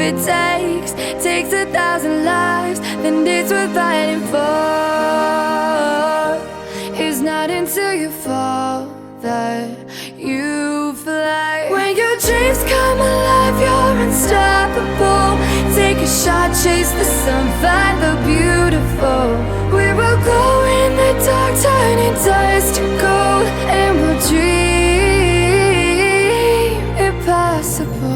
it takes 1,000 lives, then it's worth fighting for. It's not until you fall that you fly. When your dreams come alive, you're unstoppable. Take a shot, chase the sun, find the beautiful. We will glow in the dark, turning dust to gold, and we'll dream impossible.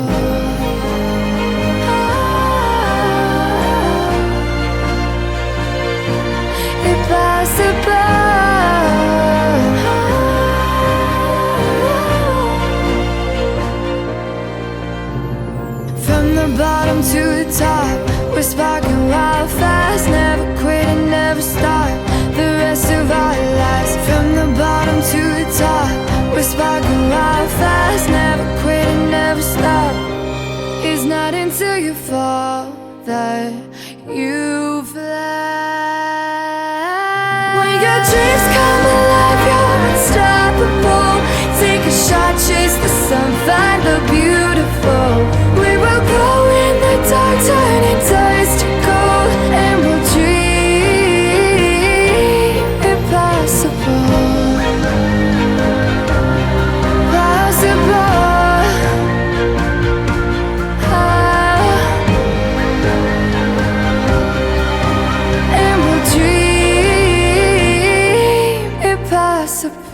From the bottom to the top, we're sparking wild fast. Never quit and never stop the rest of our lives. From the bottom to the top, we're sparking wild fast. Never quit and never stop. It's not until you fall that you fly. When your dreams come alive, you're unstoppable. Take a shot, chase the sun, find the beautiful. We will glow in the dark, turning dust to gold, and we'll dream impossible. Possible. And we'll dream impossible.